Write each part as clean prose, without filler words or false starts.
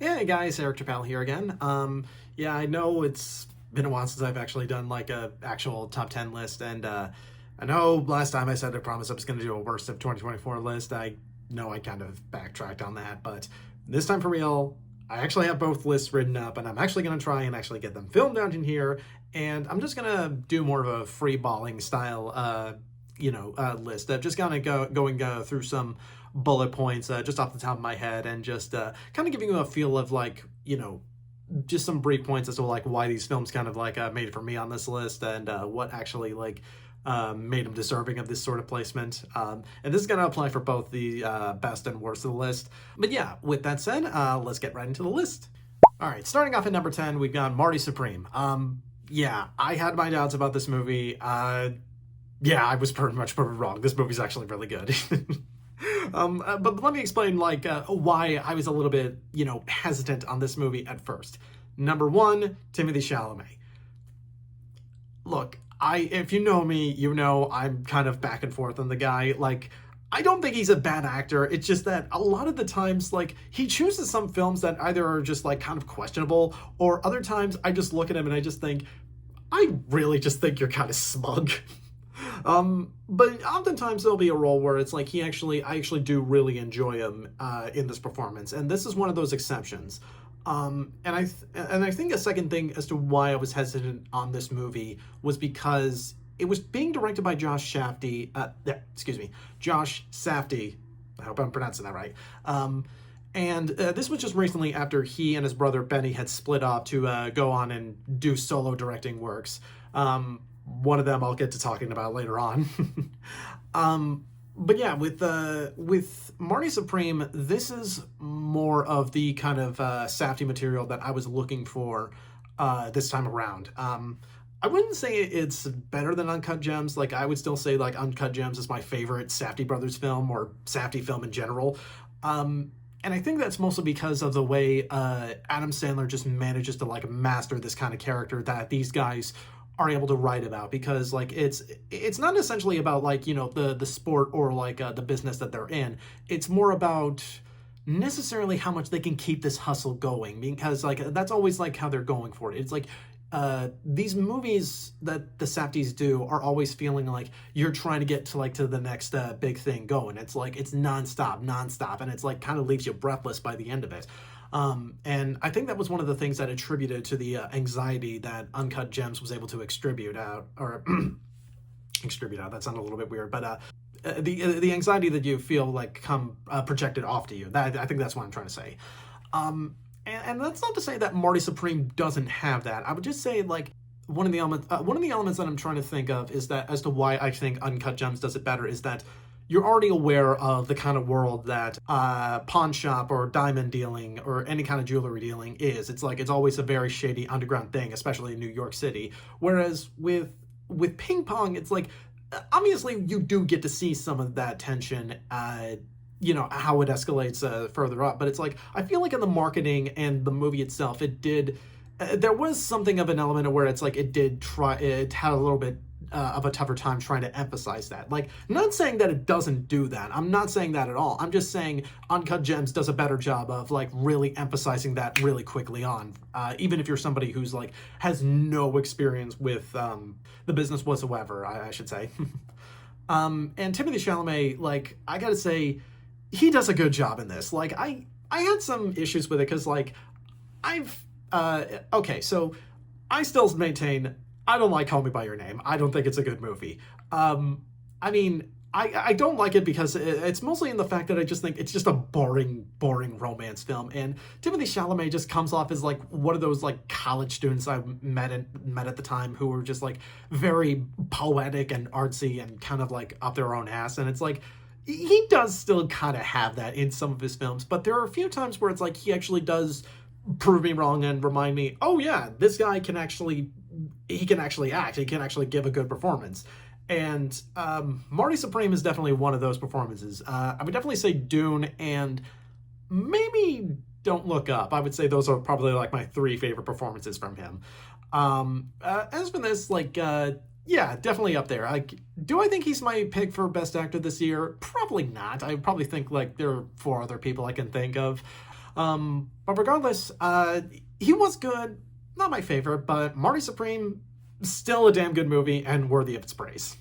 Hey guys, Eric Chappelle here again. Yeah, I know it's been a while since I've actually done like a actual top 10 list, and I know last time I said I promised I was going to do a worst of 2024 list. I know I kind of backtracked on that, but this time for real, I actually have both lists written up, and I'm actually going to try and actually get them filmed out in here, and I'm just going to do more of a free balling style list. Just kind of going through some bullet points just off the top of my head, and just kind of giving you a feel of like, just some brief points as to like why these films kind of like made it for me on this list, and what actually like made them deserving of this sort of placement. And this is going to apply for both the best and worst of the list. But yeah, with that said, let's get right into the list. All right, starting off at number 10, we've got Marty Supreme. Yeah, I had my doubts about this movie. Yeah, I was pretty much proven wrong. This movie's actually really good. But let me explain like why I was a little bit, hesitant on this movie at first. Number one, Timothée Chalamet. Look, if you know me, you know I'm kind of back and forth on the guy. Like, I don't think he's a bad actor. It's just that a lot of the times, like, he chooses some films that either are just like kind of questionable, or other times I just look at him and I just think, I really just think you're kind of smug. But oftentimes there'll be a role where it's like I actually do really enjoy him in this performance, and this is one of those exceptions. And I think a second thing as to why I was hesitant on this movie was because it was being directed by Josh Safdie. Josh Safdie. I hope I'm pronouncing that right. And this was just recently after he and his brother Benny had split off to go on and do solo directing works. One of them I'll get to talking about later on. But yeah, with Marty Supreme, this is more of the kind of Safdie material that I was looking for this time around. I wouldn't say it's better than Uncut Gems. Like, I would still say like Uncut Gems is my favorite Safdie brothers film, or Safdie film in general. And I think that's mostly because of the way Adam Sandler just manages to like master this kind of character that these guys are able to write about, because like it's not essentially about like, the sport or like the business that they're in. It's more about necessarily how much they can keep this hustle going, because like that's always like how they're going for it. It's like these movies that the Safdies do are always feeling like you're trying to get to the next big thing going. It's like it's nonstop, and it's like kind of leaves you breathless by the end of it. And I think that was one of the things that attributed to the anxiety that Uncut Gems was able to extribute out, or extribute out. That sounded a little bit weird, but the anxiety that you feel like come projected off to you. That, I think that's what I'm trying to say. And that's not to say that Marty Supreme doesn't have that. I would just say like one of the elements that I'm trying to think of is that as to why I think Uncut Gems does it better is that you're already aware of the kind of world that pawn shop or diamond dealing or any kind of jewelry dealing is. It's like it's always a very shady underground thing, especially in New York City. Whereas with ping pong, it's like obviously you do get to see some of that tension, how it escalates further up. But it's like I feel like in the marketing and the movie itself, it did. There was something of an element of where it's like it had a little bit of a tougher time trying to emphasize that. Like, not saying that it doesn't do that. I'm not saying that at all. I'm just saying Uncut Gems does a better job of like really emphasizing that really quickly on, even if you're somebody who's like has no experience with the business whatsoever, I should say. And Timothée Chalamet, like, I gotta say, he does a good job in this. Like, I had some issues with it because like so I still maintain I don't like Call Me By Your Name. I don't think it's a good movie. I mean, I don't like it because it's mostly in the fact that I just think it's just a boring romance film. And Timothée Chalamet just comes off as like one of those like college students I met at the time who were just like very poetic and artsy and kind of like up their own ass. And it's like, he does still kind of have that in some of his films, but there are a few times where it's like he actually does prove me wrong and remind me, oh yeah, this guy can actually act. He can actually give a good performance. And Marty Supreme is definitely one of those performances. I would definitely say Dune and maybe Don't Look Up. I would say those are probably like my three favorite performances from him. As for this, like, yeah, definitely up there. Like, do I think he's my pick for best actor this year? Probably not. I probably think like there are four other people I can think of. But regardless, he was good. Not my favorite, but Marty Supreme, still a damn good movie and worthy of its praise.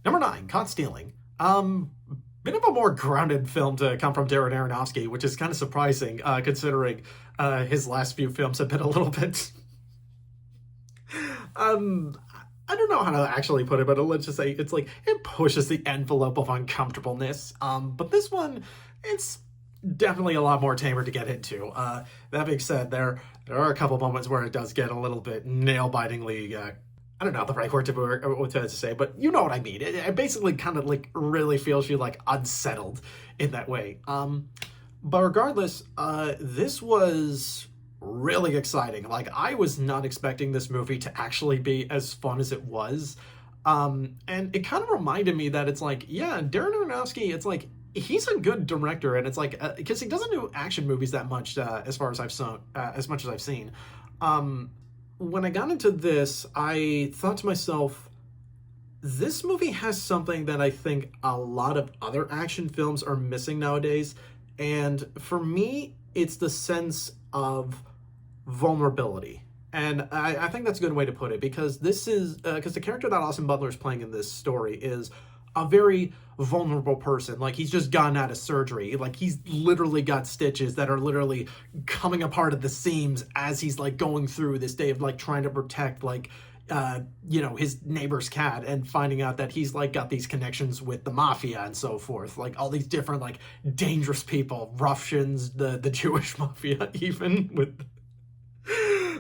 Number 9, Caught Stealing. Bit of a more grounded film to come from Darren Aronofsky, which is kind of surprising, considering his last few films have been a little bit... I don't know how to actually put it, but let's just say it's like, it pushes the envelope of uncomfortableness. But this one, it's definitely a lot more tamer to get into. That being said, there are a couple moments where it does get a little bit nail-bitingly, I don't know the right word to say, but you know what I mean. It basically kind of like really feels you like unsettled in that way. But regardless, this was really exciting. Like, I was not expecting this movie to actually be as fun as it was. And it kind of reminded me that it's like, yeah, Darren Aronofsky, it's like, he's a good director, and it's like, because he doesn't do action movies that much, as far as as much as I've seen. When I got into this, I thought to myself, this movie has something that I think a lot of other action films are missing nowadays. And for me, it's the sense of vulnerability. And I think that's a good way to put it, because this is, because the character that Austin Butler is playing in this story is a very vulnerable person. Like, he's just gotten out of surgery. Like, he's literally got stitches that are literally coming apart at the seams as he's like going through this day of like trying to protect like you know, his neighbor's cat, and finding out that he's like got these connections with the mafia and so forth, like all these different like dangerous people, Russians, the Jewish mafia, even with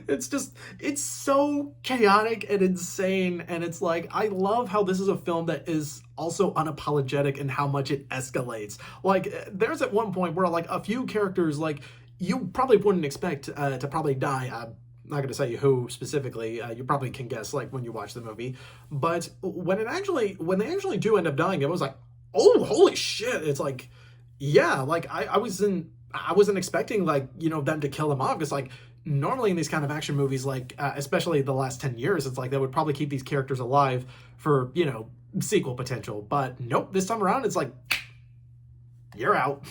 it's just, it's so chaotic and insane. And it's like, I love how this is a film that is also unapologetic in how much it escalates. Like, there's at one point where like a few characters, like, you probably wouldn't expect to probably die. I'm not going to say who specifically. You probably can guess, like, when you watch the movie. But when they actually do end up dying, it was like, oh, holy shit. It's like, yeah, like I wasn't expecting, like, you know, them to kill them off. Because like, normally in these kind of action movies, like, especially the last 10 years, it's like they would probably keep these characters alive for, you know, sequel potential. But nope, this time around, it's like, you're out.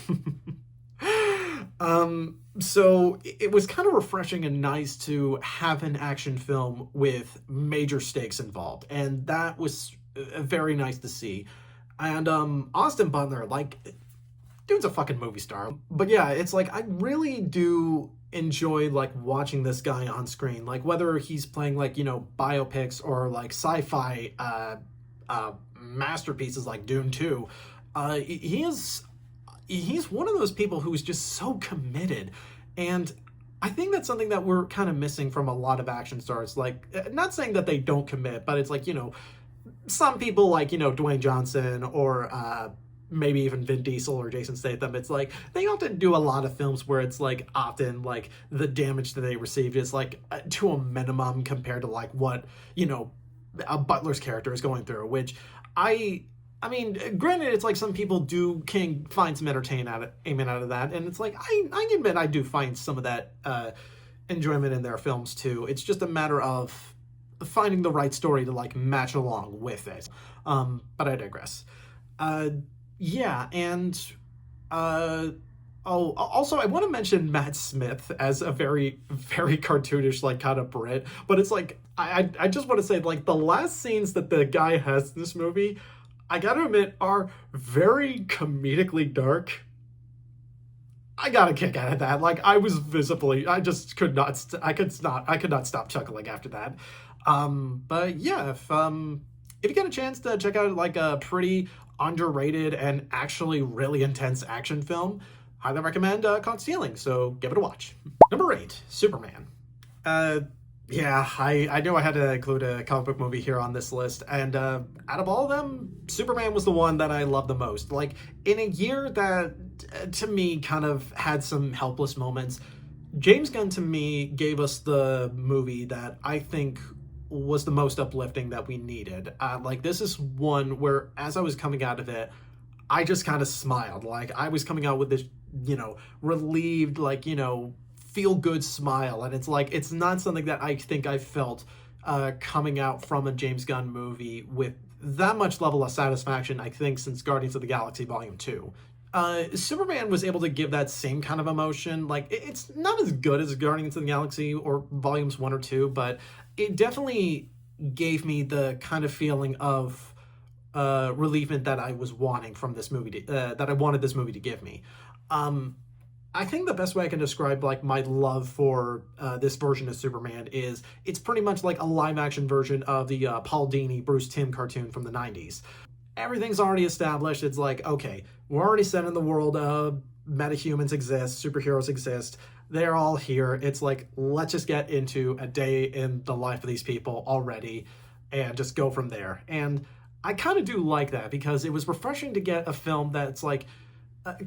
So it was kind of refreshing and nice to have an action film with major stakes involved. And that was very nice to see. And Austin Butler, like, dude's a fucking movie star. But yeah, it's like, I really do enjoy like watching this guy on screen, like whether he's playing like, you know, biopics or like sci-fi masterpieces like Dune 2. He's one of those people who's just so committed, and I think that's something that we're kind of missing from a lot of action stars. Like, not saying that they don't commit, but it's like, you know, some people like, you know, Dwayne Johnson or maybe even Vin Diesel or Jason Statham, it's like they often do a lot of films where it's like often like the damage that they received is like to a minimum compared to like what, you know, a Butler's character is going through, which I mean, granted, it's like some people can find some entertainment out of that, and it's like I admit I do find some of that enjoyment in their films too. It's just a matter of finding the right story to like match along with it. But I digress. Yeah, and also I want to mention Matt Smith as a very, very cartoonish, like, kind of Brit, but it's like, I just want to say, like, the last scenes that the guy has in this movie, I gotta admit, are very comedically dark. I got a kick out of that. Like, I was visibly, I just could not stop chuckling after that. But yeah, if you get a chance to check out like a pretty underrated and actually really intense action film, highly recommend Caught Stealing, so give it a watch. Number 8, Superman. Yeah, I knew I had to include a comic book movie here on this list, and out of all of them, Superman was the one that I loved the most. Like, in a year that, to me, kind of had some helpless moments, James Gunn, to me, gave us the movie that I think was the most uplifting that we needed. Like, this is one where, as I was coming out of it, I just kind of smiled. Like, I was coming out with this, you know, relieved, like, you know, feel-good smile. And it's like, it's not something that I think I felt coming out from a James Gunn movie with that much level of satisfaction, I think, since Guardians of the Galaxy Volume 2. Superman was able to give that same kind of emotion. Like, it's not as good as Guardians of the Galaxy or Volumes 1 or 2, but it definitely gave me the kind of feeling of relievement that I was wanting from this movie, that I wanted this movie to give me. I think the best way I can describe like my love for this version of Superman is it's pretty much like a live action version of the Paul Dini Bruce Timm cartoon from the 90s. Everything's already established. It's like, okay, we're already set in the world of metahumans exist, superheroes exist. They're all here. It's like, let's just get into a day in the life of these people already and just go from there. And I kind of do like that because it was refreshing to get a film that's like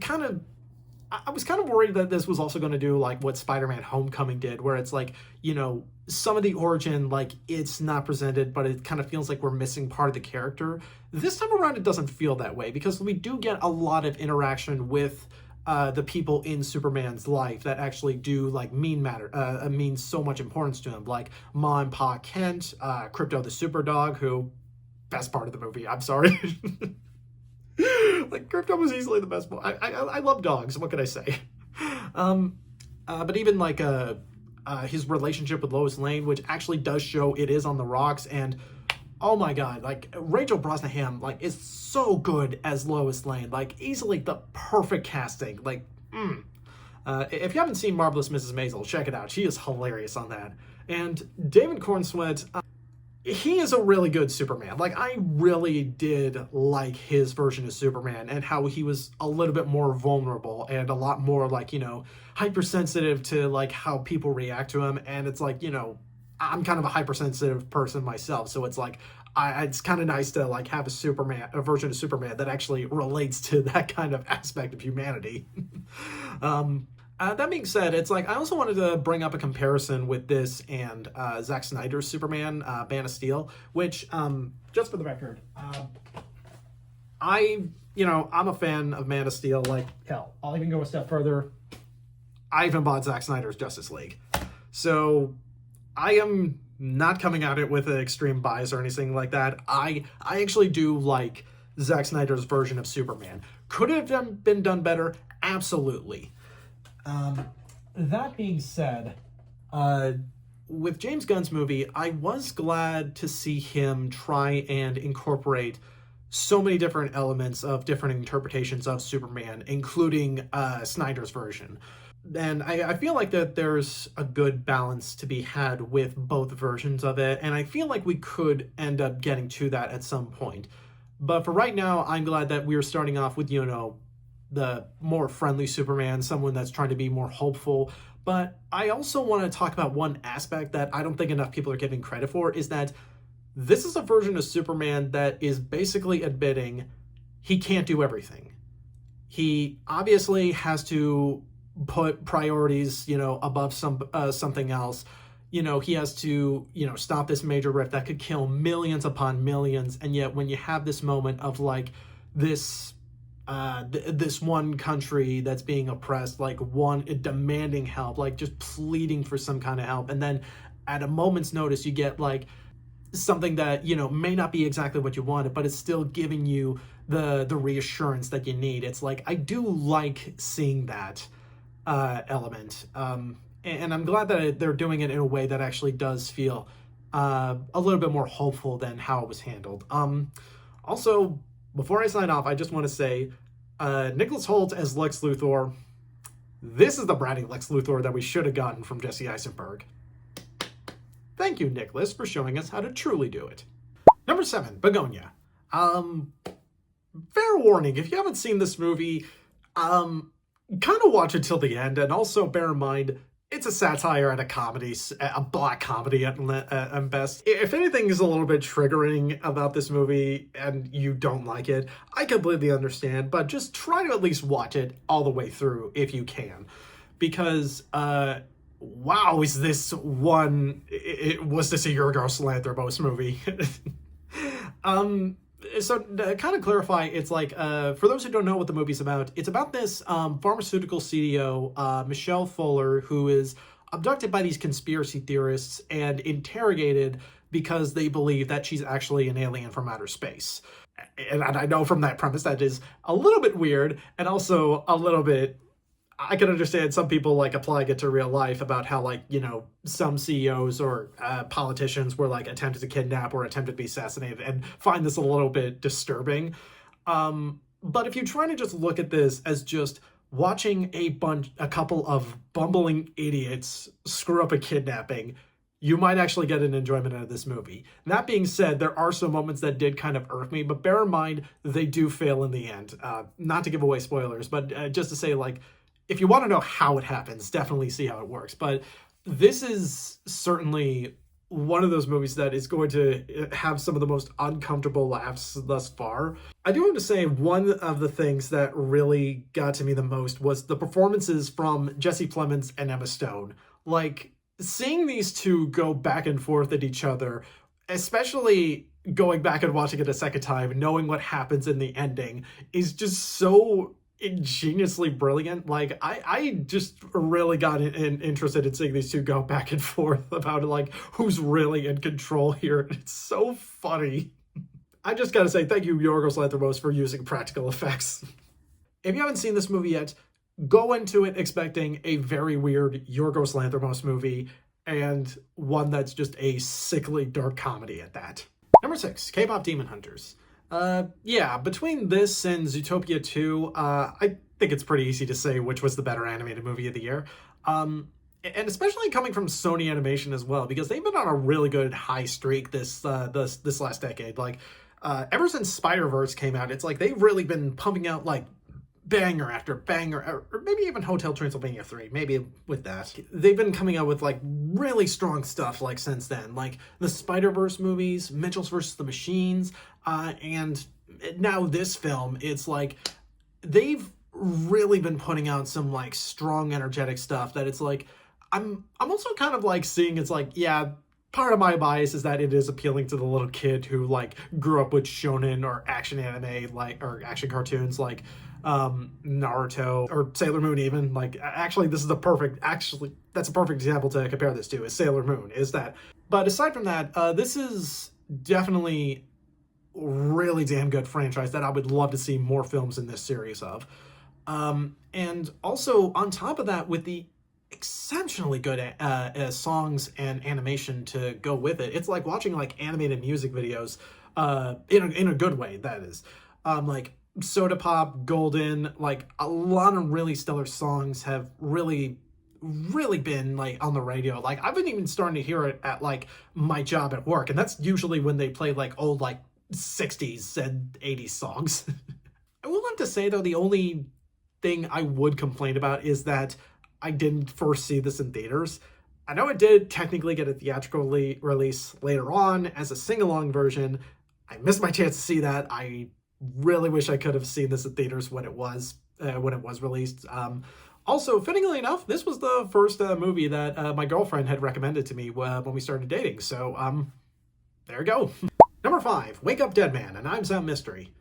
kind of I was kind of worried that this was also going to do like what Spider-Man Homecoming did, where it's like, you know, some of the origin, like it's not presented, but it kind of feels like we're missing part of the character. This time around, it doesn't feel that way because we do get a lot of interaction with the people in Superman's life that actually do like mean so much importance to him, like Ma and Pa Kent, Crypto the Superdog, who best part of the movie. I'm sorry. Like Crypto was easily the best. I love dogs. What can I say? But even like his relationship with Lois Lane, which actually does show it is on the rocks, and oh my god, like Rachel Brosnahan, like is so good as Lois Lane, like easily the perfect casting. Like, if you haven't seen Marvelous Mrs. Maisel, check it out. She is hilarious on that. And David Cornsweet. He is a really good Superman. Like, I really did like his version of Superman and how he was a little bit more vulnerable and a lot more, like, you know, hypersensitive to, like, how people react to him. And it's like, you know, I'm kind of a hypersensitive person myself. So it's like, it's kind of nice to, like, have a version of Superman that actually relates to that kind of aspect of humanity. That being said, it's like I also wanted to bring up a comparison with this and Zack Snyder's Superman, Man of Steel, which, just for the record, I'm a fan of Man of Steel. Like, hell, I'll even go a step further. I even bought Zack Snyder's Justice League. So I am not coming at it with an extreme bias or anything like that. I actually do like Zack Snyder's version of Superman. Could it have been done better? Absolutely. That being said, with James Gunn's movie, I was glad to see him try and incorporate so many different elements of different interpretations of Superman, including Snyder's version. And I feel like that there's a good balance to be had with both versions of it, and I feel like we could end up getting to that at some point. But for right now, I'm glad that we're starting off with, you know, the more friendly Superman, someone that's trying to be more hopeful. But I also want to talk about one aspect that I don't think enough people are giving credit for, is that this is a version of Superman that is basically admitting he can't do everything. He obviously has to put priorities, you know, above something else. You know, he has to, you know, stop this major rift that could kill millions upon millions. And yet when you have this moment of like this one country that's being oppressed, like one demanding help, like just pleading for some kind of help, and then at a moment's notice you get like something that, you know, may not be exactly what you wanted, but it's still giving you the reassurance that you need. It's like, I do like seeing that element, and I'm glad that they're doing it in a way that actually does feel a little bit more hopeful than how it was handled. Also, before I sign off, I just want to say, Nicholas Hoult as Lex Luthor, this is the bratty Lex Luthor that we should have gotten from Jesse Eisenberg. Thank you, Nicholas, for showing us how to truly do it. Number 7, Begonia. Fair warning, if you haven't seen this movie, kind of watch it till the end, and also bear in mind, it's a satire and a comedy, a black comedy at best. If anything is a little bit triggering about this movie and you don't like it, I completely understand, but just try to at least watch it all the way through if you can. Because, wow, is this one, was this a Yorgos Lanthimos movie? So to kind of clarify, it's like, for those who don't know what the movie's about, it's about this pharmaceutical CEO, Michelle Fuller, who is abducted by these conspiracy theorists and interrogated because they believe that she's actually an alien from outer space. And I know from that premise that is a little bit weird and also a little bit, I can understand some people like applying it to real life about how like, some CEOs or politicians were like attempted to kidnap or attempted to be assassinated and find this a little bit disturbing. But if you're trying to just look at this as just watching a couple of bumbling idiots screw up a kidnapping, you might actually get an enjoyment out of this movie. That being said, there are some moments that did kind of irk me, but bear in mind, they do fail in the end. Not to give away spoilers, but just to say, like, if you want to know how it happens, definitely see how it works. But this is certainly one of those movies that is going to have some of the most uncomfortable laughs thus far. I do want to say one of the things that really got to me the most was the performances from Jesse Plemons and Emma Stone. Like, seeing these two go back and forth at each other, especially going back and watching it a second time, knowing what happens in the ending, is just so ingeniously brilliant. Like, I just really got interested in seeing these two go back and forth about like who's really in control here. It's so funny. I just gotta say thank you, Yorgos Lanthimos, for using practical effects. If you haven't seen this movie yet, go into it expecting a very weird Yorgos Lanthimos movie, and one that's just a sickly dark comedy at that. Number 6, K-pop Demon Hunters. Yeah, between this and Zootopia 2, I think it's pretty easy to say which was the better animated movie of the year. And especially coming from Sony Animation as well, because they've been on a really good high streak this last decade. Like, ever since Spider-Verse came out, it's like they've really been pumping out like banger after banger, or maybe even Hotel Transylvania 3, maybe with that. They've been coming out with like really strong stuff like since then, like the Spider-Verse movies, Mitchell's vs. the Machines, and now this film. It's like they've really been putting out some like strong, energetic stuff that it's like, I'm also kind of like seeing it's like, yeah, part of my bias is that it is appealing to the little kid who like grew up with shonen or action anime, like, or action cartoons like Naruto or Sailor Moon even. Like, actually that's a perfect example to compare this to, is Sailor Moon, is that. But aside from that, this is definitely really damn good franchise that I would love to see more films in this series of. And also on top of that, with the exceptionally good songs and animation to go with it, it's like watching like animated music videos in a good way, that is. Like Soda Pop, Golden, like a lot of really stellar songs have really been like on the radio. Like, I've been even starting to hear it at like my job at work, and that's usually when they play like old like 60s and 80s songs. I will have to say though, the only thing I would complain about is that I didn't first see this in theaters. I know it did technically get a theatrical release later on as a sing-along version. I missed my chance to see that. I really wish I could have seen this in theaters when it was released. Also, fittingly enough, this was the first movie that my girlfriend had recommended to me when we started dating. So, there you go. Number 5, Wake Up Dead Man, a Knives Out mystery.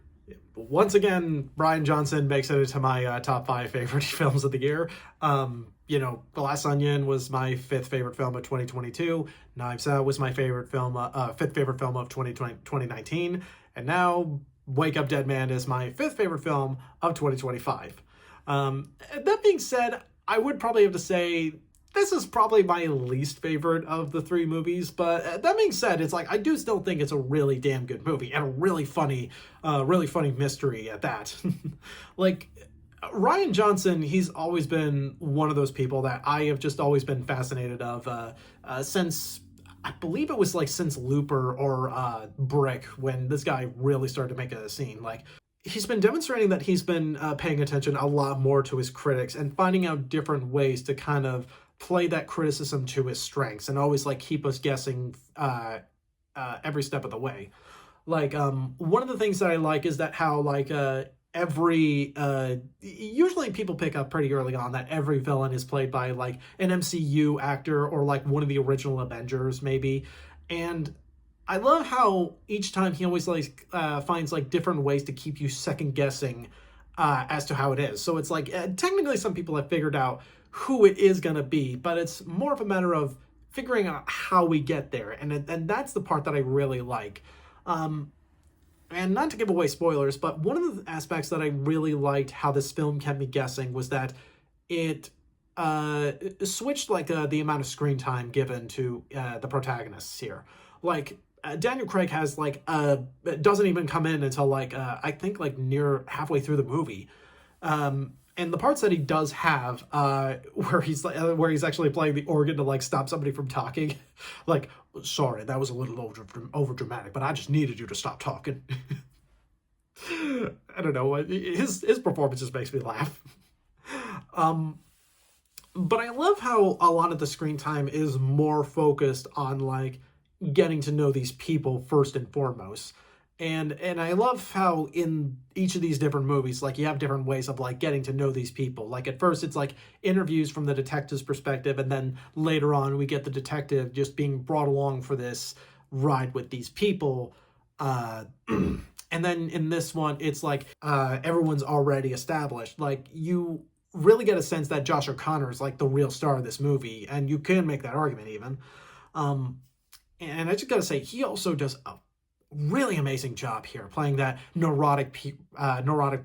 Once again, Bryan Johnson makes it into my top 5 favorite films of the year. The Glass Onion was my 5th favorite film of 2022. Knives Out was my favorite film, 5th favorite film of 2019. And now Wake Up Dead Man is my 5th favorite film of 2025. That being said, I would probably have to say this is probably my least favorite of the 3 movies, but that being said, it's like I do still think it's a really damn good movie and a really funny mystery at that. Like, Rian Johnson, he's always been one of those people that I have just always been fascinated of since, I believe it was like since Looper or Brick, when this guy really started to make a scene. Like, he's been demonstrating that he's been paying attention a lot more to his critics and finding out different ways to kind of play that criticism to his strengths and always like keep us guessing every step of the way. Like, one of the things that I like is that how like usually people pick up pretty early on that every villain is played by like an MCU actor or like one of the original Avengers maybe. And I love how each time he always like finds like different ways to keep you second guessing as to how it is. So it's like technically some people have figured out who it is going to be, but it's more of a matter of figuring out how we get there. And that's the part that I really like. and not to give away spoilers, but one of the aspects that I really liked how this film kept me guessing was that it switched like the amount of screen time given to the protagonists here. Like Daniel Craig has like doesn't even come in until like I think like near halfway through the movie. And the parts that he does have, where he's actually playing the organ to like stop somebody from talking, like, sorry, that was a little over dramatic, but I just needed you to stop talking. I don't know, his performance just makes me laugh. But I love how a lot of the screen time is more focused on like getting to know these people first and foremost. And I love how in each of these different movies, like you have different ways of like getting to know these people. Like at first it's like interviews from the detective's perspective, and then later on we get the detective just being brought along for this ride with these people. And then in this one, it's like everyone's already established. Like you really get a sense that Josh O'Connor is like the real star of this movie, and you can make that argument even. And I just gotta say, he also does a really amazing job here playing that neurotic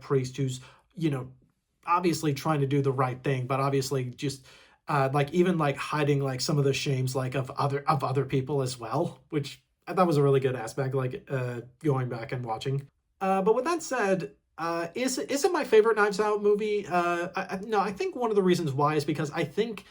priest who's, you know, obviously trying to do the right thing, but obviously just like even like hiding like some of the shames like of other people as well, which I thought was a really good aspect, like going back and watching. But with that said, is it my favorite Knives Out movie? No, I think one of the reasons why is because I think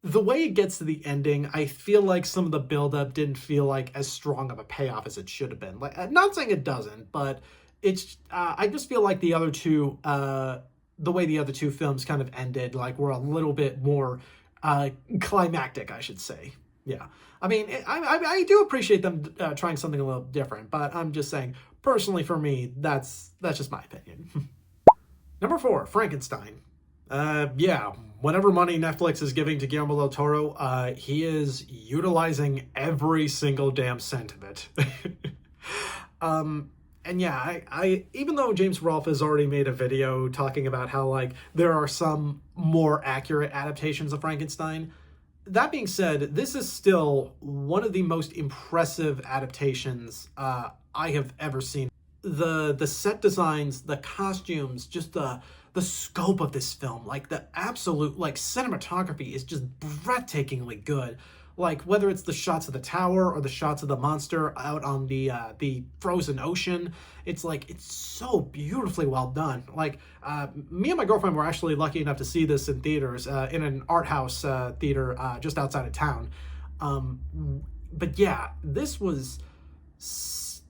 the way it gets to the ending, I feel like some of the buildup didn't feel like as strong of a payoff as it should have been. Like, not saying it doesn't, but it's I just feel like the other two, the way the other two films kind of ended, like were a little bit more climactic, I should say. Yeah, I mean, I do appreciate them trying something a little different, but I'm just saying, personally for me, that's just my opinion. Number 4, Frankenstein. Yeah, whatever money Netflix is giving to Guillermo del Toro, he is utilizing every single damn cent of it. And yeah, I even though James Rolfe has already made a video talking about how like there are some more accurate adaptations of Frankenstein, that being said, this is still one of the most impressive adaptations I have ever seen. The set designs, the costumes, just the scope of this film, like the absolute like cinematography is just breathtakingly good. Like whether it's the shots of the tower or the shots of the monster out on the frozen ocean, it's like it's so beautifully well done. Like me and my girlfriend were actually lucky enough to see this in theaters in an art house theater just outside of town. But yeah, this was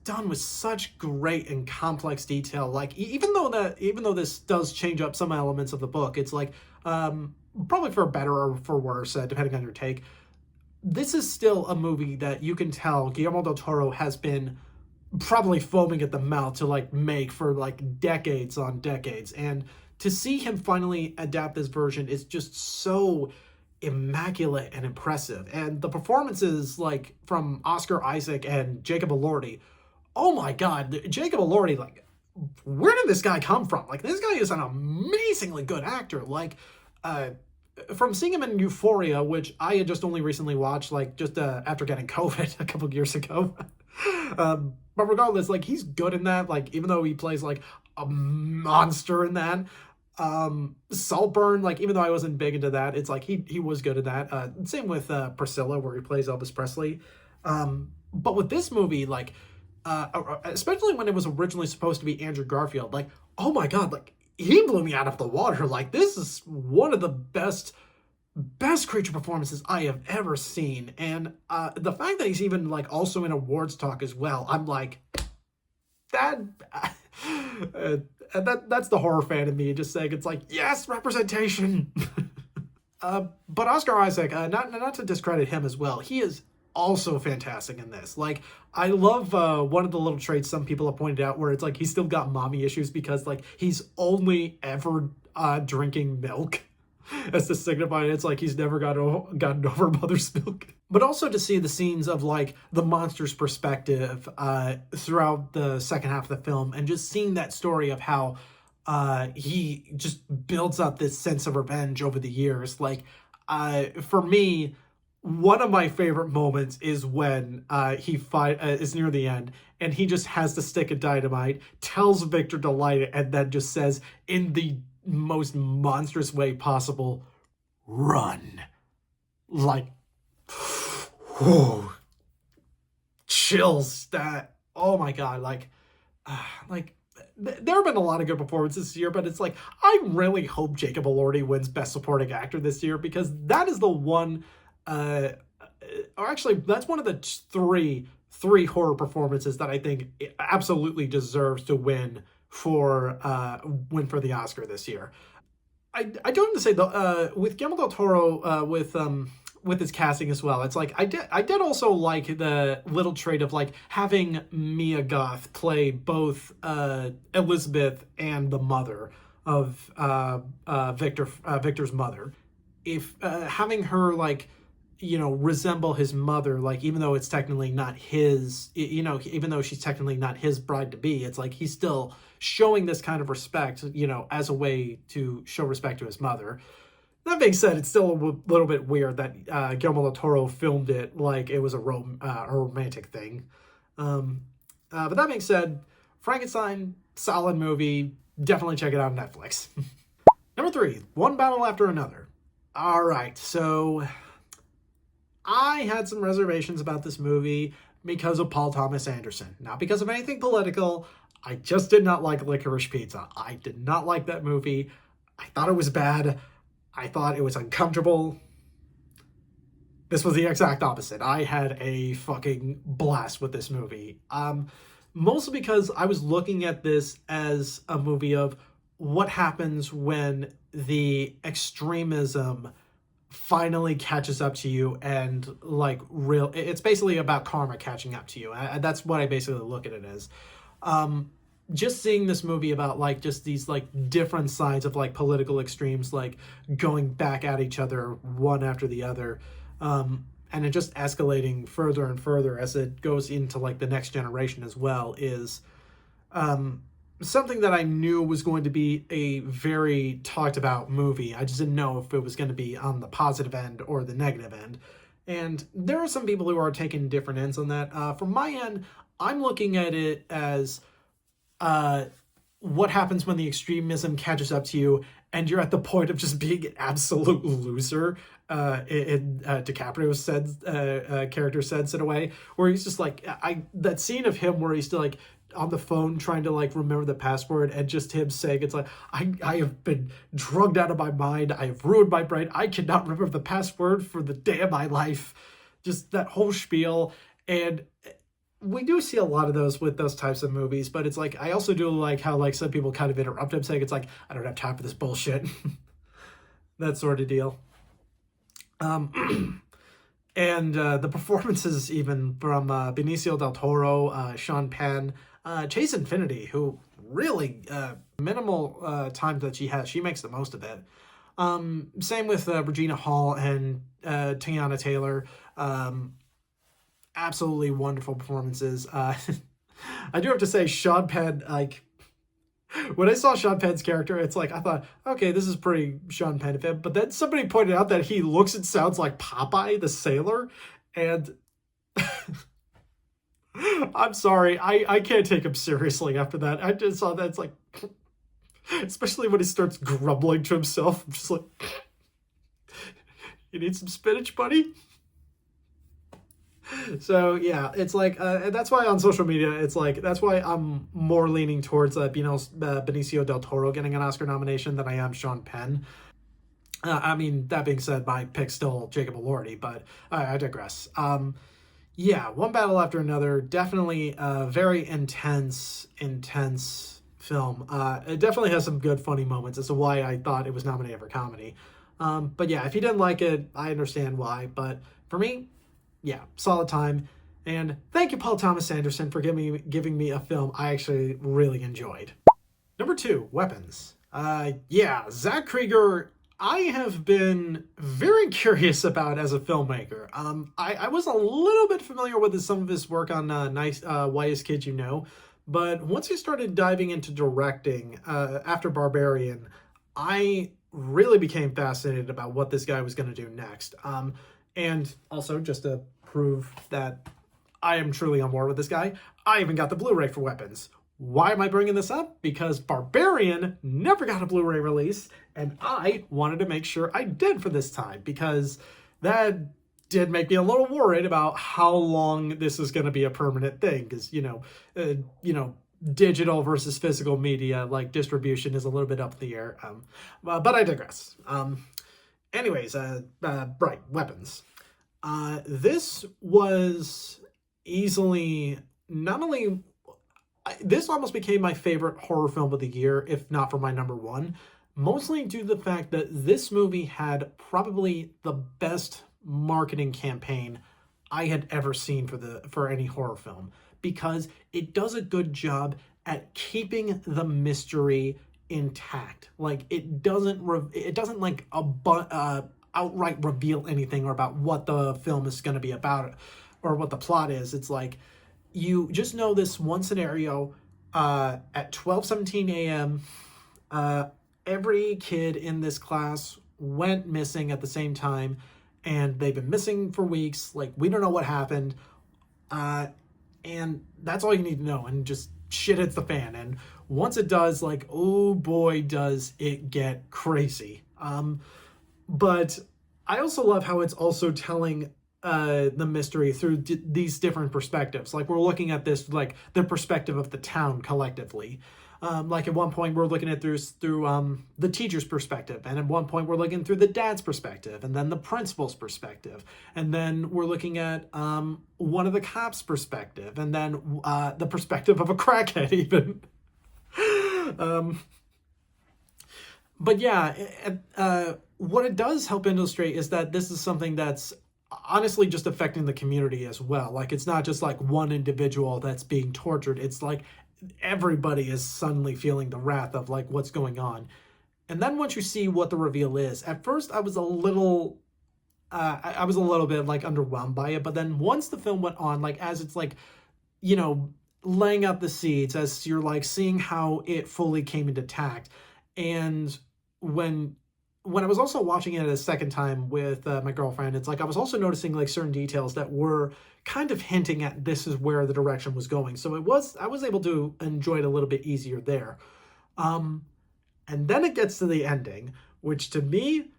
done with such great and complex detail. Like even though this does change up some elements of the book, it's like probably for better or for worse, depending on your take. This is still a movie that you can tell Guillermo del Toro has been probably foaming at the mouth to like make for like decades on decades, and to see him finally adapt this version is just so immaculate and impressive. And the performances like from Oscar Isaac and Jacob Elordi, oh my god, Jacob Elordi, like, where did this guy come from? Like, this guy is an amazingly good actor. Like, from seeing him in Euphoria, which I had just only recently watched, like, just after getting COVID a couple of years ago. But regardless, like, he's good in that. Like, even though he plays, like, a monster in that. Saltburn, like, even though I wasn't big into that, it's like, he was good at that. Same with Priscilla, where he plays Elvis Presley. But with this movie, like, especially when it was originally supposed to be Andrew Garfield, like, oh my god, like, he blew me out of the water. Like, this is one of the best creature performances I have ever seen. And the fact that he's even, like, also in awards talk as well, I'm like, that's the horror fan in me just saying, it's like, yes, representation. But Oscar Isaac, not to discredit him as well, he is also fantastic in this. Like, I love one of the little traits some people have pointed out where it's like he's still got mommy issues because like he's only ever drinking milk as to signify it's like he's never gotten over mother's milk. But also to see the scenes of like the monster's perspective throughout the second half of the film, and just seeing that story of how he just builds up this sense of revenge over the years. Like, for me, one of my favorite moments is when he is near the end and he just has the stick of dynamite, tells Victor to light it, and then just says in the most monstrous way possible, "Run." Like, whoa, chills. That, oh my god, like there have been a lot of good performances this year, but it's like I really hope Jacob Elordi wins Best Supporting Actor this year, because that is the one, or actually that's one of the three horror performances that I think it absolutely deserves to win for the Oscar this year. I do have to say though, with Guillermo del Toro, with his casting as well, it's like I did also like the little trait of like having Mia Goth play both Elizabeth and the mother of Victor's mother. If having her like, you know, resemble his mother, like even though it's technically not his, you know, even though she's technically not his bride to be, it's like he's still showing this kind of respect, you know, as a way to show respect to his mother. That being said, it's still a little bit weird that Guillermo del Toro filmed it like it was a romantic thing. But that being said, Frankenstein, solid movie. Definitely check it out on Netflix. Number 3, One Battle After Another. All right, so I had some reservations about this movie because of Paul Thomas Anderson. Not because of anything political. I just did not like Licorice Pizza. I did not like that movie. I thought it was bad. I thought it was uncomfortable. This was the exact opposite. I had a fucking blast with this movie. Mostly because I was looking at this as a movie of what happens when the extremism finally catches up to you, and like it's basically about karma catching up to you. That's what I basically look at it as. Just seeing this movie about like just these like different sides of like political extremes like going back at each other one after the other, and it just escalating further and further as it goes into like the next generation as well, is something that I knew was going to be a very talked about movie. I just didn't know if it was going to be on the positive end or the negative end. And there are some people who are taking different ends on that. From my end, I'm looking at it as what happens when the extremism catches up to you and you're at the point of just being an absolute loser. DiCaprio character said in a way where he's just like, that scene of him where he's still like on the phone trying to like remember the password, and just him saying it's like, I have been drugged out of my mind, I have ruined my brain, I cannot remember the password for the day of my life. Just that whole spiel. And we do see a lot of those with those types of movies, but it's like I also do like how like some people kind of interrupt him saying it's like, I don't have time for this bullshit. That sort of deal. And the performances even from Benicio del Toro, Sean Penn, Chase Infinity, who really minimal time that she has, she makes the most of it. Same with Regina Hall and Tiana Taylor. Absolutely wonderful performances. I do have to say, Sean Penn, like, when I saw Sean Penn's character, it's like, I thought, okay, this is pretty Sean Penn of him. But then somebody pointed out that he looks and sounds like Popeye the Sailor. And I'm sorry, I can't take him seriously after that. I just saw that, it's like, especially when he starts grumbling to himself. I'm just like, you need some spinach, buddy? So yeah, it's like that's why on social media, it's like that's why I'm more leaning towards Benicio del Toro getting an Oscar nomination than I am Sean Penn. I mean, that being said, my pick's still Jacob Elordi, but I digress. Yeah, One Battle After Another, definitely a very intense film. It definitely has some good funny moments as to why I thought it was nominated for comedy. But yeah, if you didn't like it, I understand why. But for me, yeah, solid time. And thank you, Paul Thomas Anderson, for giving me a film I actually really enjoyed. Number 2, Weapons. Yeah, Zach Krieger, I have been very curious about as a filmmaker. I was a little bit familiar with some of his work on Whitest Kids You Know, but once I started diving into directing after Barbarian, I really became fascinated about what this guy was going to do next. And also, just to prove that I am truly on board with this guy, I even got the Blu-ray for Weapons. Why am I bringing this up? Because Barbarian never got a Blu-ray release, and I wanted to make sure I did for this time, because that did make me a little worried about how long this is going to be a permanent thing, because, digital versus physical media, like, distribution is a little bit up in the air. But I digress. Anyways, right, Weapons. This was easily, not only, this almost became my favorite horror film of the year, if not for my number one, mostly due to the fact that this movie had probably the best marketing campaign I had ever seen for any horror film, because it does a good job at keeping the mystery intact. Like, it doesn't like outright reveal anything or about what the film is going to be about or what the plot is. It's like, you just know this one scenario, at 12:17 a.m. Every kid in this class went missing at the same time, and they've been missing for weeks. Like, we don't know what happened, and that's all you need to know. And just shit hits the fan, and once it does, like, oh boy, does it get crazy. But I also love how it's also telling the mystery through these different perspectives. Like, we're looking at this, like, the perspective of the town collectively. Like, at one point we're looking at through the teacher's perspective, and at one point we're looking through the dad's perspective, and then the principal's perspective, and then we're looking at one of the cops' perspective, and then the perspective of a crackhead even. But yeah, what it does help illustrate is that this is something that's honestly just affecting the community as well. Like, it's not just like one individual that's being tortured. It's like everybody is suddenly feeling the wrath of like what's going on. And then once you see what the reveal is, at first I was a little bit like underwhelmed by it. But then once the film went on, like, as it's like, laying out the seeds, as you're like seeing how it fully came into tact. And when I was also watching it a second time with my girlfriend, it's like I was also noticing like certain details that were kind of hinting at this is where the direction was going. So I was able to enjoy it a little bit easier there. And then it gets to the ending, which to me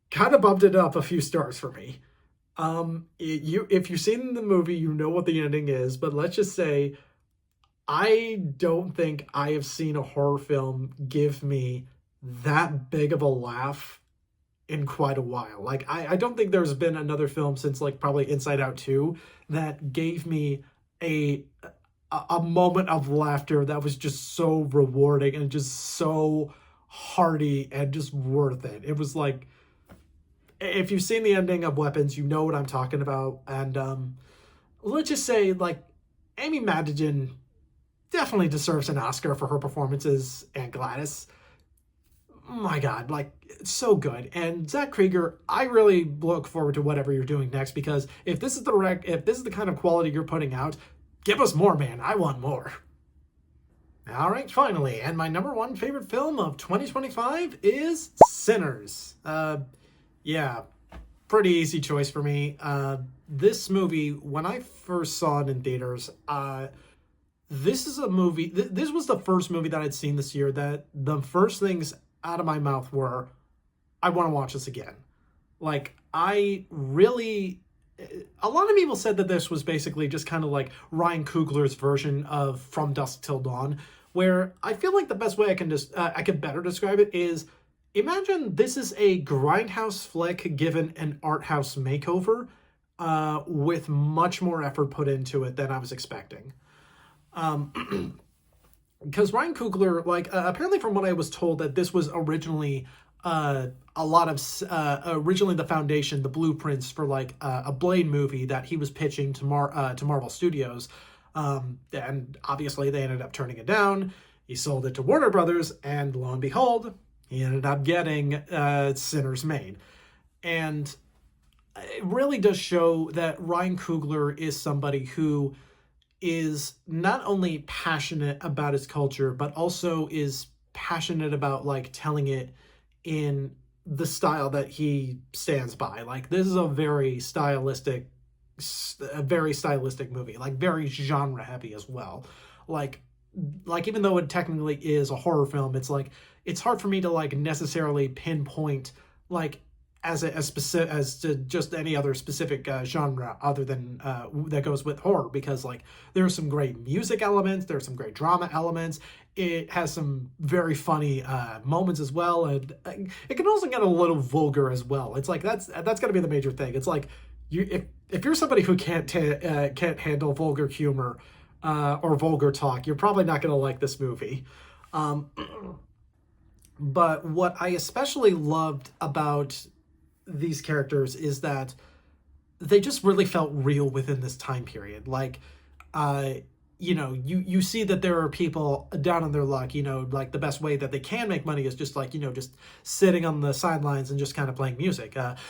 kind of bumped it up a few stars for me. If you've seen the movie, you know what the ending is, but let's just say I don't think I have seen a horror film give me that big of a laugh in quite a while. Like, I don't think there's been another film since like probably Inside Out 2 that gave me a moment of laughter that was just so rewarding and just so hearty and just worth it. It was like, if you've seen the ending of Weapons, you know what I'm talking about. And let's just say, like, Amy Madigan definitely deserves an Oscar for her performances and Gladys. My God, like, it's so good. And Zach Krieger, I really look forward to whatever you're doing next, because if this is the kind of quality you're putting out, give us more, man. I want more. All right, finally, and my number one favorite film of 2025 is Sinners. Yeah, pretty easy choice for me. This movie, when I first saw it in theaters, this is a movie, this was the first movie that I'd seen this year that the first things out of my mouth were, I want to watch this again. Like, a lot of people said that this was basically just kind of like Ryan Coogler's version of From Dusk Till Dawn, where I feel like the best way I could better describe it is, imagine this is a grindhouse flick given an art house makeover, with much more effort put into it than I was expecting. Because Ryan Coogler, like, apparently from what I was told, that this was originally originally the foundation, the blueprints for like a Blade movie that he was pitching to Marvel Studios, and obviously they ended up turning it down. He sold it to Warner Brothers, and lo and behold, he ended up getting Sinners made. And it really does show that Ryan Coogler is somebody who is not only passionate about his culture, but also is passionate about like telling it in the style that he stands by. Like, this is a very stylistic movie, like very genre heavy as well. Like, even though it technically is a horror film, it's like it's hard for me to like necessarily pinpoint like as specific as to just any other specific genre other than that goes with horror, because like there's some great music elements, there's some great drama elements. It has some very funny moments as well, and it can also get a little vulgar as well. It's like that's got to be the major thing. It's like if you're somebody who can't handle vulgar humor or vulgar talk, you're probably not going to like this movie. But what I especially loved about these characters is that they just really felt real within this time period. Like, you see that there are people down on their luck, like the best way that they can make money is just like, just sitting on the sidelines and just kind of playing music. Sorry,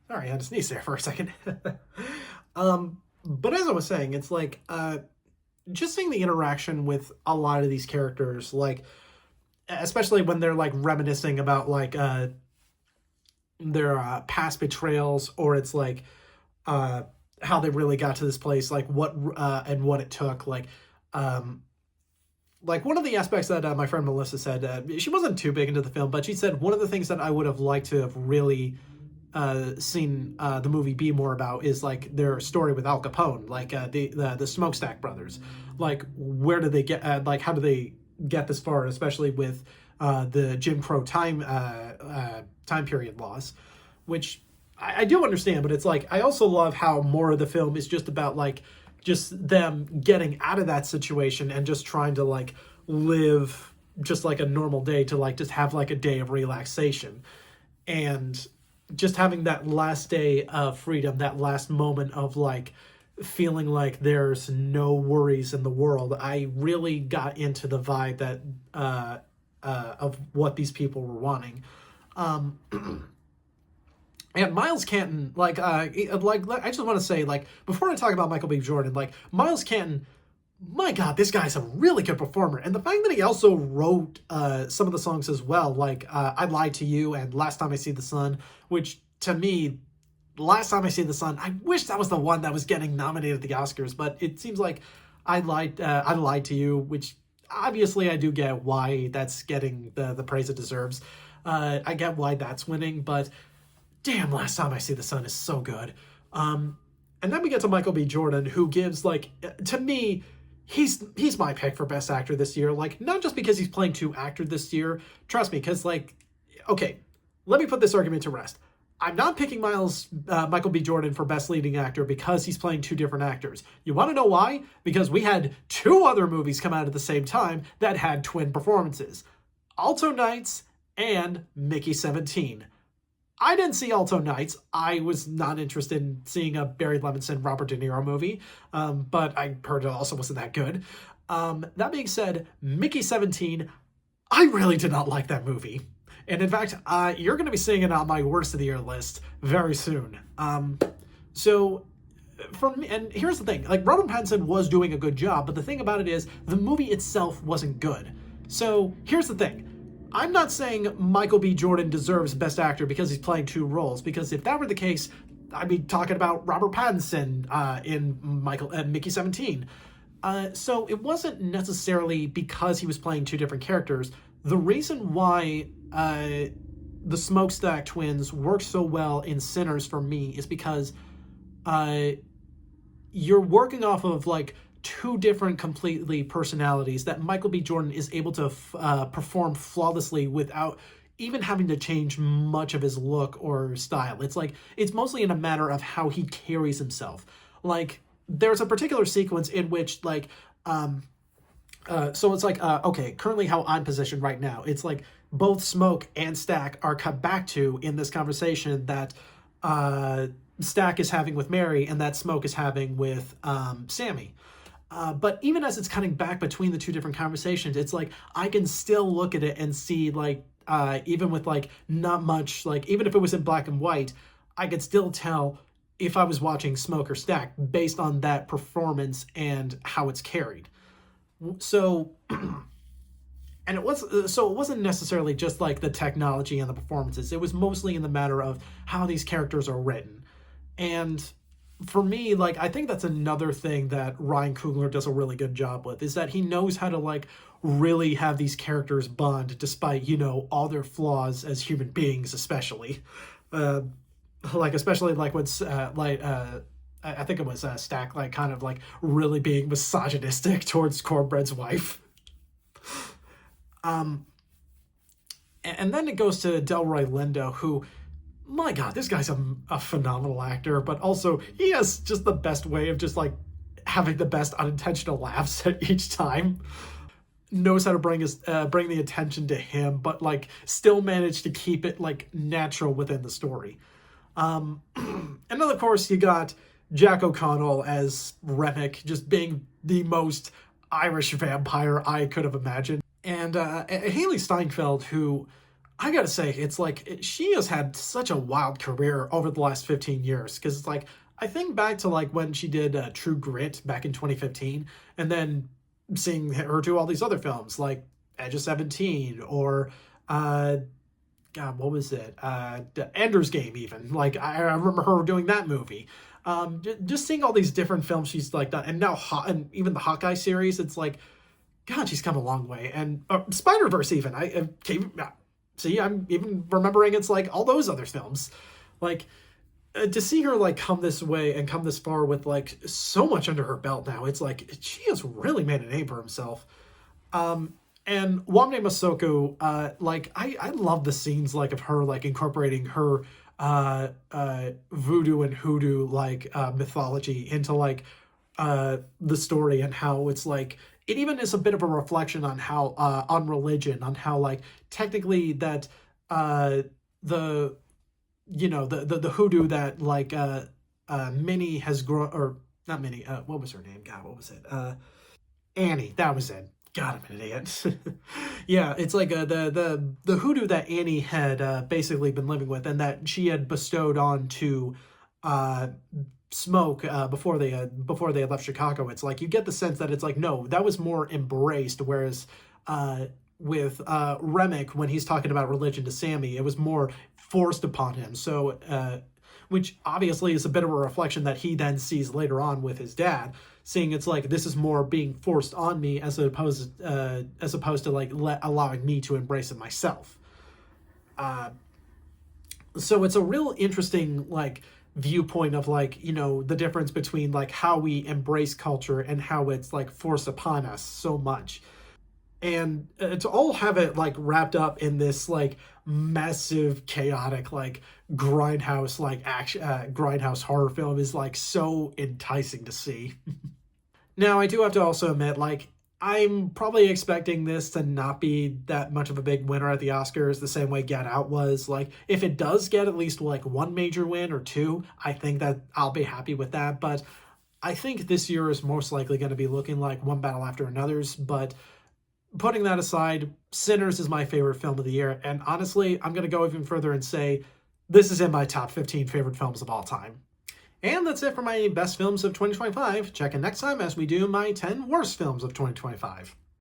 I had to sneeze there for a second. But as I was saying, it's like, just seeing the interaction with a lot of these characters, like, especially when they're like reminiscing about like, their past betrayals, or it's like how they really got to this place, like what it took. Like one of the aspects that my friend Melissa said, she wasn't too big into the film, but she said one of the things that I would have liked to have really seen the movie be more about is like their story with Al Capone, like the Smokestack brothers. Like, where did they get? Like, how do they get this far? Especially with the Jim Crow time period laws, which I do understand, but it's like I also love how more of the film is just about like just them getting out of that situation and just trying to like live just like a normal day, to like just have like a day of relaxation, and just having that last day of freedom, that last moment of like feeling like there's no worries in the world. I really got into the vibe that of what these people were wanting. And Miles Canton, like I just want to say, like, before I talk about Michael B. Jordan, like, Miles Canton, my God, this guy's a really good performer. And the fact that he also wrote some of the songs as well, like I Lied to You and Last Time I See the Sun, which to me, Last Time I See the Sun, I wish that was the one that was getting nominated at the Oscars, but it seems like I Lied to You, which obviously I do get why that's getting the praise it deserves. I get why that's winning, but damn, Last Time I See the Sun is so good. And then we get to Michael B. Jordan, who gives, like, to me, he's my pick for Best Actor this year. Like, not just because he's playing two actors this year. Trust me, because, like, okay, let me put this argument to rest. I'm not picking Michael B. Jordan for Best Leading Actor because he's playing two different actors. You want to know why? Because we had two other movies come out at the same time that had twin performances. Alto Nights and Mickey 17. I didn't see Alto Nights. I was not interested in seeing a Barry Levinson, Robert De Niro movie, but I heard it also wasn't that good. That being said, Mickey 17, I really did not like that movie. And in fact, you're going to be seeing it on my worst of the year list very soon. So for me, and here's the thing, like, Robert Pattinson was doing a good job, but the thing about it is the movie itself wasn't good. So here's the thing. I'm not saying Michael B. Jordan deserves Best Actor because he's playing two roles, because if that were the case, I'd be talking about Robert Pattinson in Mickey 17. So it wasn't necessarily because he was playing two different characters. The reason why the Smokestack twins work so well in Sinners for me is because you're working off of like two different completely personalities that Michael B. Jordan is able to perform flawlessly without even having to change much of his look or style. It's like, it's mostly in a matter of how he carries himself. Like, there's a particular sequence in which, like, so it's like, okay, currently how I'm positioned right now, it's like both Smoke and Stack are cut back to in this conversation that Stack is having with Mary and that Smoke is having with Sammy. But even as it's cutting back between the two different conversations, it's like I can still look at it and see, like, even with like not much, like, even if it was in black and white, I could still tell if I was watching Smoke or Stack based on that performance and how it's carried. So And it was so it wasn't necessarily just like the technology and the performances. It was mostly in the matter of how these characters are written. And for me, like, I think that's another thing that Ryan Coogler does a really good job with, is that he knows how to like really have these characters bond despite, all their flaws as human beings, especially. Uh, like especially like when I think it was Stack, like kind of like really being misogynistic towards Cornbread's wife. Um, and then it goes to Delroy Lindo, who, my God, this guy's a phenomenal actor, but also he has just the best way of just like having the best unintentional laughs at each time. Knows how to bring the attention to him, but like still manage to keep it like natural within the story. And then of course you got Jack O'Connell as Remick, just being the most Irish vampire I could have imagined. And Haley Steinfeld, who I gotta say, it's like she has had such a wild career over the last 15 years. Because it's like, I think back to like when she did True Grit back in 2015, and then seeing her do all these other films like Edge of 17 or God, what was it? Ender's Game, even. Like, I remember her doing that movie. Just seeing all these different films she's like done, and now and even the Hawkeye series, it's like, God, she's come a long way. And Spider-Verse, even. See, I'm even remembering it's like all those other films. Like, to see her like come this way and come this far with like so much under her belt now, it's like she has really made a name for herself. And Wamne Masoko, like I love the scenes like of her like incorporating her voodoo and hoodoo like mythology into like the story, and how it's like it even is a bit of a reflection on how on religion, on how like technically that the the hoodoo that like Minnie has grown, or not Minnie, what was her name? God, what was it? Annie, that was it. God, I'm an idiot. Yeah, it's like the hoodoo that Annie had basically been living with, and that she had bestowed on to Smoke before they had left Chicago. It's like you get the sense that it's like, no, that was more embraced, whereas with Remick, when he's talking about religion to Sammy, it was more forced upon him. So which obviously is a bit of a reflection that he then sees later on with his dad, seeing it's like this is more being forced on me as opposed to like allowing me to embrace it myself. So it's a real interesting like viewpoint of like, the difference between like how we embrace culture and how it's like forced upon us so much. And to all have it like wrapped up in this like massive chaotic like grindhouse like action grindhouse horror film is like so enticing to see. Now I do have to also admit, like, I'm probably expecting this to not be that much of a big winner at the Oscars the same way Get Out was. Like, if it does get at least like one major win or two, I think that I'll be happy with that. But I think this year is most likely going to be looking like one battle after another's. But putting that aside, Sinners is my favorite film of the year. And honestly, I'm going to go even further and say this is in my top 15 favorite films of all time. And that's it for my best films of 2025. Check in next time as we do my 10 worst films of 2025.